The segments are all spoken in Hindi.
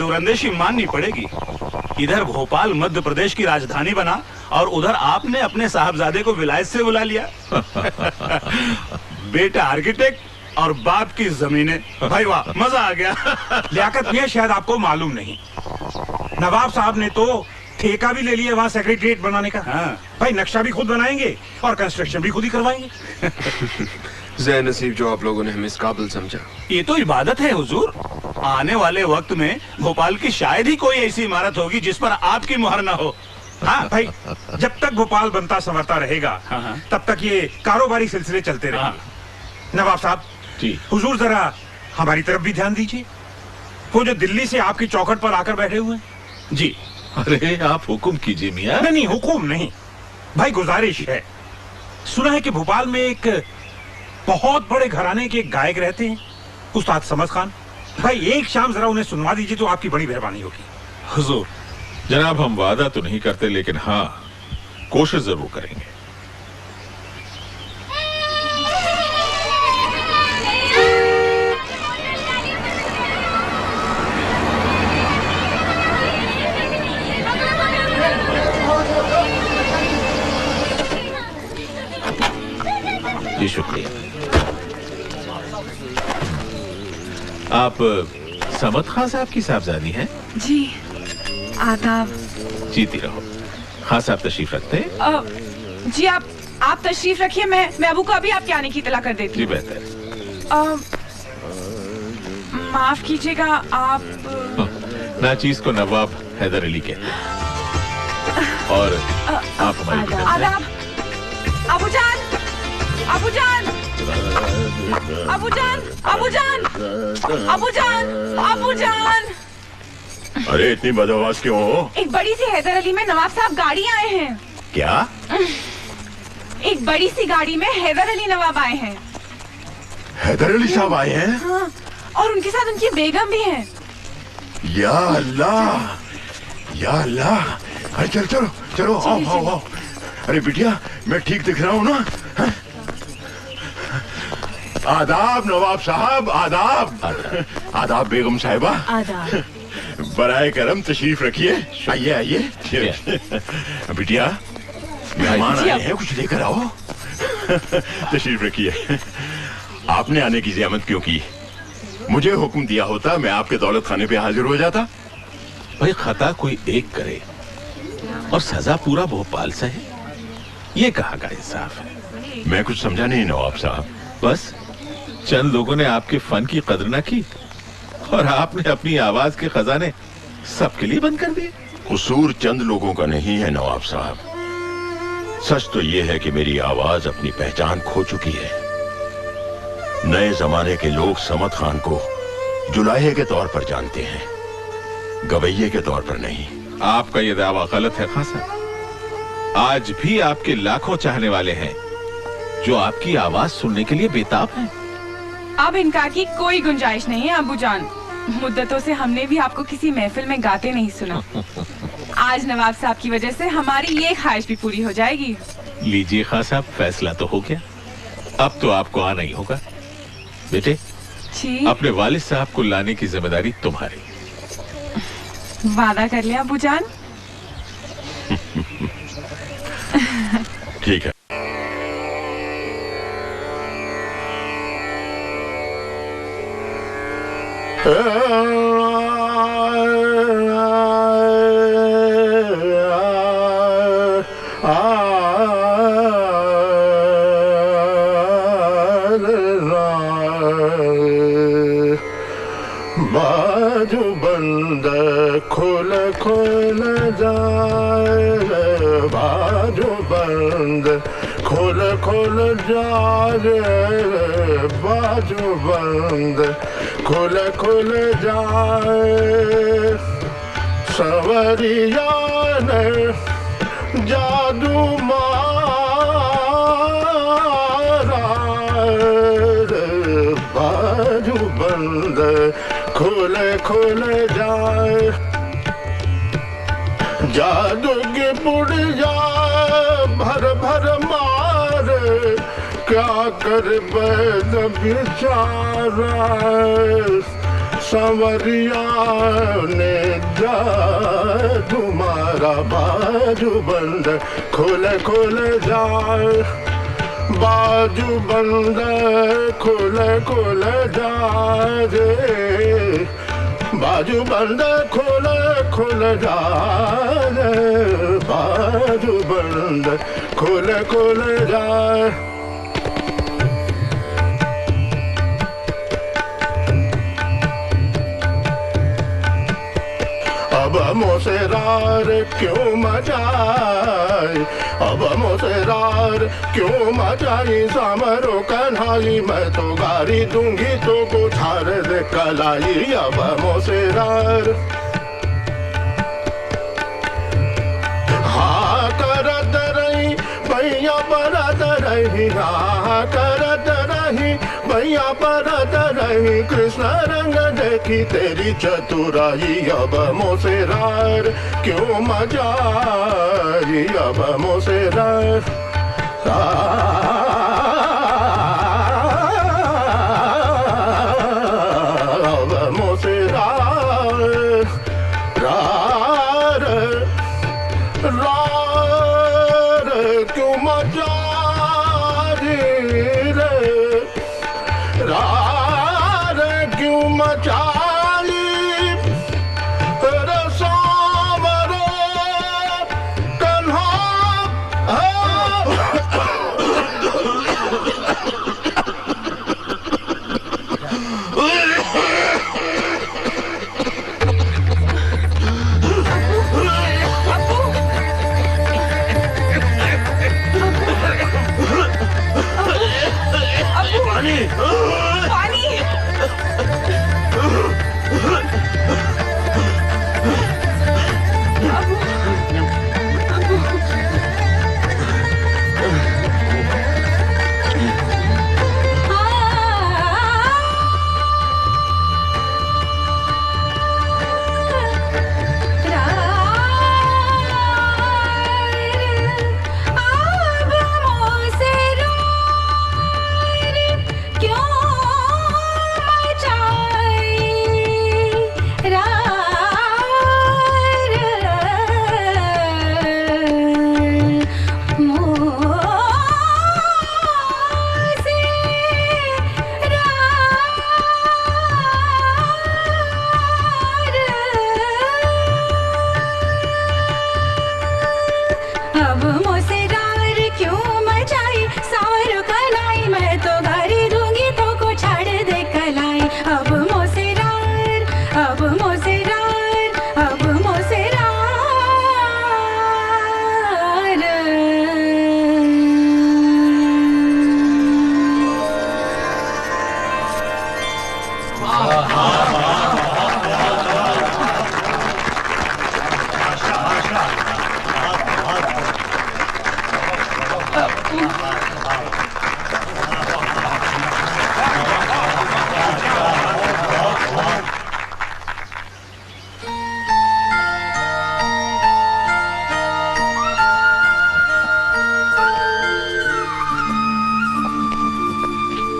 दूरंदेशी माननी पड़ेगी। इधर भोपाल मध्य प्रदेश की राजधानी बना और उधर आपने अपने साहबजादे को विलायत से बुला लिया। बेटा आर्किटेक्ट और बाप की जमीनें। भाई वाह, मजा आ गया। लियाकत मियां, शायद आपको मालूम नहीं, नवाब साहब ने तो ठेका भी ले लिया वहाँ सेक्रेटरीट बनाने का। हाँ। भाई नक्शा भी खुद बनाएंगे और कंस्ट्रक्शन भी खुद ही करवाएंगे। ज़े नसीब जो आप लोगों ने हमें इस काबिल समझा। ये तो इबादत है हुजूर। आने वाले वक्त में भोपाल की शायद ही कोई ऐसी इमारत होगी जिस पर आपकी मुहर न हो। हाँ भाई, जब तक भोपाल बनता संवरता रहेगा तब तक ये कारोबारी सिलसिले चलते रहेंगे। नवाब साहब जी, हुजूर जरा हमारी तरफ भी ध्यान दीजिए। वो जो दिल्ली से आपकी चौखट पर आकर बैठे हुए हैं। जी। अरे आप हुक्म कीजिए मियां। नहीं, हुकुम नहीं भाई, गुजारिश है। सुना है कि भोपाल में एक बहुत बड़े घराने के एक गायक रहते हैं, उस्ताद समद खान। भाई एक शाम जरा उन्हें सुनवा दीजिए तो आपकी बड़ी मेहरबानी होगी। हुजूर जनाब, हम वादा तो नहीं करते, लेकिन हाँ कोशिश जरूर करेंगे। जी शुक्रिया। आप समद खान साहब की साहबजादी हैं? जी, आदाब। जीती रहो। खान साहब तशरीफ रखते हैं? जी आप तशरीफ रखिए, मैं अबू को अभी आपके आने की इतला कर देती जी हूँ। बेहतर। माफ कीजिएगा, आप नाचीज को नवाब हैदर अली कहते हैं और आप हमारी आदाब। अबूजान, अबूजान, अबूजान, अबूजान, अबूजान, अबूजान। अरे इतनी बदआवाज क्यों हो? एक बड़ी सी हैदर अली में नवाब साहब गाड़ी आए हैं। क्या? एक बड़ी सी गाड़ी में हैदर अली नवाब आए हैं। हैदर अली साहब आए हैं? हाँ, और उनके साथ उनकी बेगम भी है। या अल्लाह, या अल्लाह। अरे चलो चलो चलो, आओ आओ आओ। अरे बिटिया, मैं ठीक दिख रहा हूँ ना? हाँ? आदाब नवाब साहब, आदाब। आदाब बेगम साहिबा। आदाब। बराए करम तशरीफ रखिए। आइए आइए। बिटिया, मेहमान आए हैं, कुछ लेकर आओ। तशरीफ रखिए। आपने आने की ज़ियामत क्यों की? मुझे हुक्म दिया होता, मैं आपके दौलत खाने पे हाजिर हो जाता। भाई खता कोई एक करे और सजा पूरा भोपाल से है, ये कहाँ का इंसाफ है? मैं कुछ समझा नहीं नवाब साहब। बस चंद लोगों ने आपके फन की कदर न की और आपने अपनी आवाज के खजाने सबके लिए बंद कर दिए। कसूर चंद लोगों का नहीं है नवाब साहब। सच तो यह है कि मेरी आवाज अपनी पहचान खो चुकी है। नए जमाने के लोग समद खान को जुलाहे के तौर पर जानते हैं, गवैये के तौर पर नहीं। आपका यह दावा गलत है खान साहब। आज भी आपके लाखों चाहने वाले हैं जो आपकी आवाज सुनने के लिए बेताब हैं। अब इनकार की कोई गुंजाइश नहीं है अबूजान। मुद्दतों से हमने भी आपको किसी महफिल में गाते नहीं सुना। आज नवाब साहब की वजह से हमारी ये ख्वाहिश भी पूरी हो जाएगी। लीजिए खान साहब, फैसला तो हो गया, अब तो आपको आना ही होगा। बेटे जी, अपने वालिद साहब को लाने की जिम्मेदारी तुम्हारी। वादा कर लिया अबूजान। ठीक है। बाजू बंद खुल खुल जाए, बाजू बंद खुल खुल जाए, बाजू बंद खुल खुल जाए। सवरिया ने जादू मारा, बाजू बंद खुल खुल जाए। जादू की बुढ़िया भर भर मारे, क्या कर बैद बेचारा। संवरिया ने जादू मारा बाजू बंद खोले खोले जाए बाजू बंद खोले खोले जाए बाजू बंद खोले खोले जाए बाजू बंद खोले खोले जाए अब मोसेरार क्यों मचाए अब मोसेरार क्यों मचाई सामरो कन्हाई मैं तो गारी दूंगी तो कुठार दे कलाई अब मोसेरार हाँ करत रही भैया परत रही हाँ करत रही भैया परत रही कृष्ण रंग देखी तेरी चतुराई अब मोसेरार क्यों मचाई अब मोसेरार अब मोसेरार रार रार क्यों मचारी रे रार क्यों मचाली रे सामरो कन्हा पानी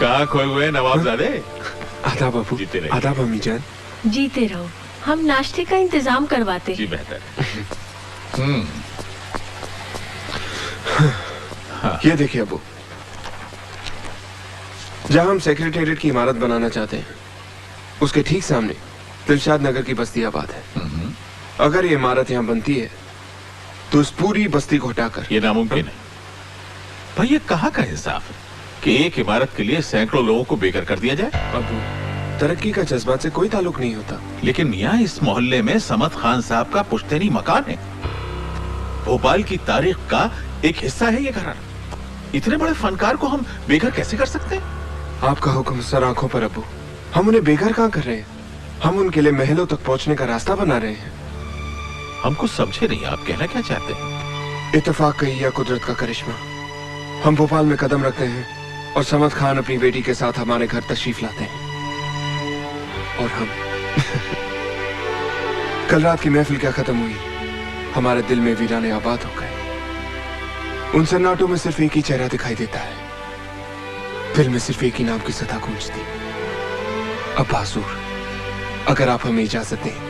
कहाँ खोए हुए नवाबजादे? आदाब बाबू जीते रहिए। आदाब अम्मी जान जीते रहो। हम नाश्ते का इंतजाम करवाते जी हैं। बेहतर। ये देखिए अबू, जहां हम सेक्रेटेरिएट की इमारत बनाना चाहते हैं उसके ठीक सामने दिलशाद नगर की बस्ती आबाद है। अगर ये इमारत यहाँ बनती है तो इस पूरी बस्ती को हटाकर ये नामुमकिन है भाई। ये कहाँ का इंसाफ है कि एक इमारत के लिए सैकड़ों लोगों को बेघर कर दिया जाए? अबू, तरक्की का जज्बात से कोई ताल्लुक नहीं होता। लेकिन मियाँ, इस मोहल्ले में समद खान साहब का पुश्तैनी मकान है। भोपाल की तारीख का एक हिस्सा है ये घराना। इतने बड़े फनकार को हम बेघर कैसे कर सकते हैं? आपका हुक्म सर आंखों पर अबू। हम उन्हें बेघर कहाँ कर रहे हैं, हम उनके लिए महलों तक पहुंचने का रास्ता बना रहे हैं। हमको समझे नहीं, आप कहना क्या चाहते हैं? इत्तेफाक कही या कुदरत का करिश्मा, हम भोपाल में कदम रखते हैं और समद खान अपनी बेटी के साथ हमारे घर तशरीफ लाते हैं। और हम कल रात की महफिल क्या खत्म हुई, हमारे दिल में वीराने आबाद हो गए। उन सन्नाटों में सिर्फ एक ही चेहरा दिखाई देता है, दिल में सिर्फ एक ही नाम की सदा गूंजती, अब्बासूर, अगर आप हमें इजाजत दें।